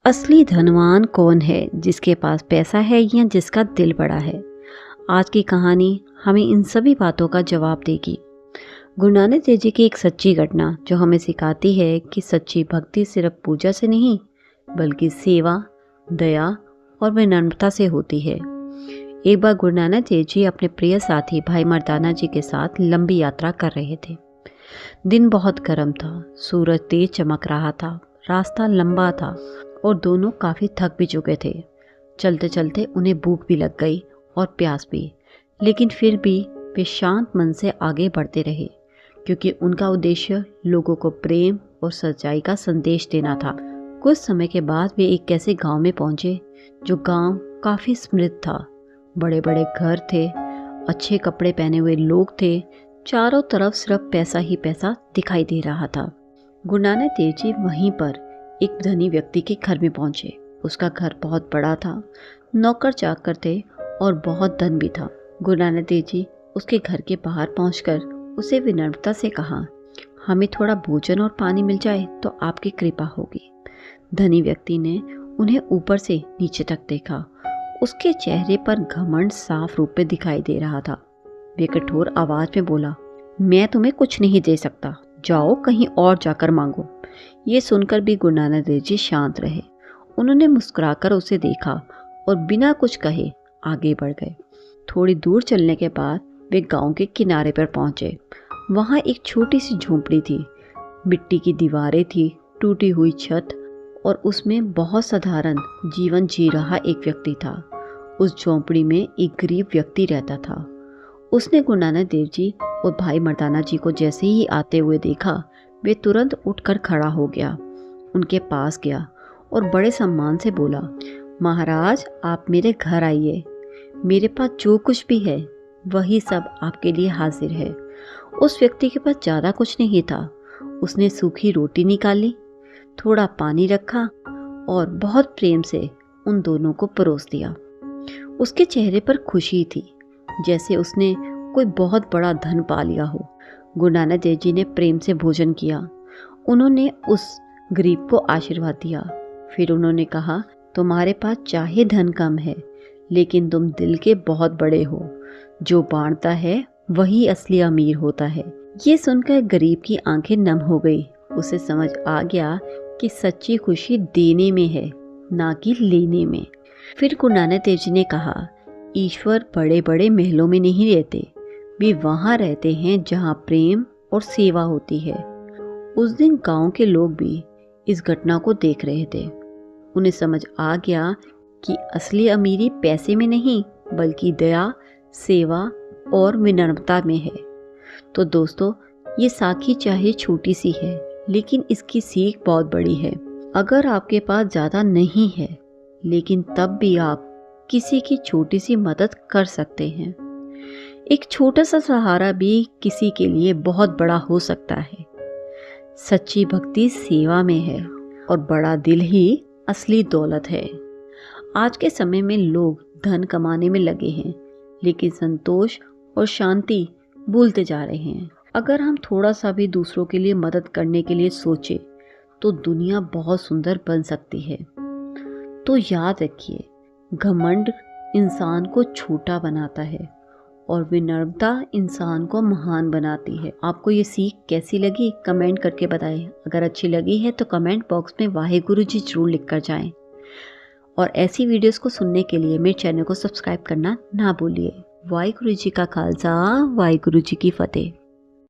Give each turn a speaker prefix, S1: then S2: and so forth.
S1: असली धनवान कौन है, जिसके पास पैसा है या जिसका दिल बड़ा है? आज की कहानी हमें इन सभी बातों का जवाब देगी। गुरु नानक देव जी की एक सच्ची घटना जो हमें सिखाती है कि सच्ची भक्ति सिर्फ पूजा से नहीं बल्कि सेवा, दया और विनम्रता से होती है। एक बार गुरु नानक देव जी अपने प्रिय साथी भाई मर्दाना जी के साथ लंबी यात्रा कर रहे थे। दिन बहुत गर्म था, सूरज तेज चमक रहा था, रास्ता लंबा था और दोनों काफ़ी थक भी चुके थे। चलते चलते उन्हें भूख भी लग गई और प्यास भी, लेकिन फिर भी वे शांत मन से आगे बढ़ते रहे क्योंकि उनका उद्देश्य लोगों को प्रेम और सच्चाई का संदेश देना था। कुछ समय के बाद वे एक ऐसे गांव में पहुंचे जो गांव काफ़ी समृद्ध था। बड़े बड़े घर थे, अच्छे कपड़े पहने हुए लोग थे, चारों तरफ सिर्फ पैसा ही पैसा दिखाई दे रहा था। गुरु नानक देव जी वहीं पर एक धनी व्यक्ति के घर में पहुंचे। उसका घर बहुत बड़ा था, नौकर चाकर थे और बहुत धन भी था। गुरु नानक देव जी उसके घर के बाहर पहुंचकर उसे विनम्रता से कहा, हमें थोड़ा भोजन और पानी मिल जाए तो आपकी कृपा होगी। धनी व्यक्ति ने उन्हें ऊपर से नीचे तक देखा। उसके चेहरे पर घमंड साफ रूप में दिखाई दे रहा था। वे कठोर आवाज में बोला, मैं तुम्हें कुछ नहीं दे सकता, जाओ कहीं और जाकर मांगो। ये सुनकर भी गुरु नानक देव जी शांत रहे। उन्होंने मुस्कुराकर उसे देखा और बिना कुछ कहे आगे बढ़ गए। थोड़ी दूर चलने के बाद वे गांव के किनारे पर पहुंचे। वहां एक छोटी सी झोंपड़ी थी, मिट्टी की दीवारें थी, टूटी हुई छत और उसमें बहुत साधारण जीवन जी रहा एक व्यक्ति था। उस झोंपड़ी में एक गरीब व्यक्ति रहता था। उसने गुरु नानक देव जी और भाई मर्दाना जी को जैसे ही आते हुए देखा, वे तुरंत उठकर खड़ा हो गया, उनके पास गया और बड़े सम्मान से बोला, महाराज आप मेरे घर आइए, मेरे पास जो कुछ भी है वही सब आपके लिए हाजिर है। उस व्यक्ति के पास ज़्यादा कुछ नहीं था। उसने सूखी रोटी निकाली, थोड़ा पानी रखा और बहुत प्रेम से उन दोनों को परोस दिया। उसके चेहरे पर खुशी थी, जैसे उसने कोई बहुत बड़ा धन पा लिया हो। गुरु नानक देव जी ने प्रेम से भोजन किया। उन्होंने उस गरीब को आशीर्वाद दिया। फिर उन्होंने कहा, तुम्हारे पास चाहे धन कम है लेकिन तुम दिल के बहुत बड़े हो। जो बांटता है वही असली अमीर होता है। ये सुनकर गरीब की आंखें नम हो गई। उसे समझ आ गया कि सच्ची खुशी देने में है, ना कि लेने में। फिर गुरु नानक देव जी ने कहा, ईश्वर बड़े बड़े महलों में नहीं रहते, वे वहाँ रहते हैं जहाँ प्रेम और सेवा होती है। उस दिन गांव के लोग भी इस घटना को देख रहे थे। उन्हें समझ आ गया कि असली अमीरी पैसे में नहीं बल्कि दया, सेवा और विनम्रता में है। तो दोस्तों, ये साखी चाहे छोटी सी है लेकिन इसकी सीख बहुत बड़ी है। अगर आपके पास ज़्यादा नहीं है लेकिन तब भी आप किसी की छोटी सी मदद कर सकते हैं। एक छोटा सा सहारा भी किसी के लिए बहुत बड़ा हो सकता है। सच्ची भक्ति सेवा में है और बड़ा दिल ही असली दौलत है। आज के समय में लोग धन कमाने में लगे हैं लेकिन संतोष और शांति भूलते जा रहे हैं। अगर हम थोड़ा सा भी दूसरों के लिए मदद करने के लिए सोचें तो दुनिया बहुत सुंदर बन सकती है। तो याद रखिए, घमंड इंसान को छोटा बनाता है और विनम्रता इंसान को महान बनाती है। आपको ये सीख कैसी लगी कमेंट करके बताएं। अगर अच्छी लगी है तो कमेंट बॉक्स में वाहेगुरु जी जरूर लिख कर जाएं। और ऐसी वीडियोस को सुनने के लिए मेरे चैनल को सब्सक्राइब करना ना भूलिए। वाहेगुरु जी का खालसा, वाहेगुरु जी की फतेह।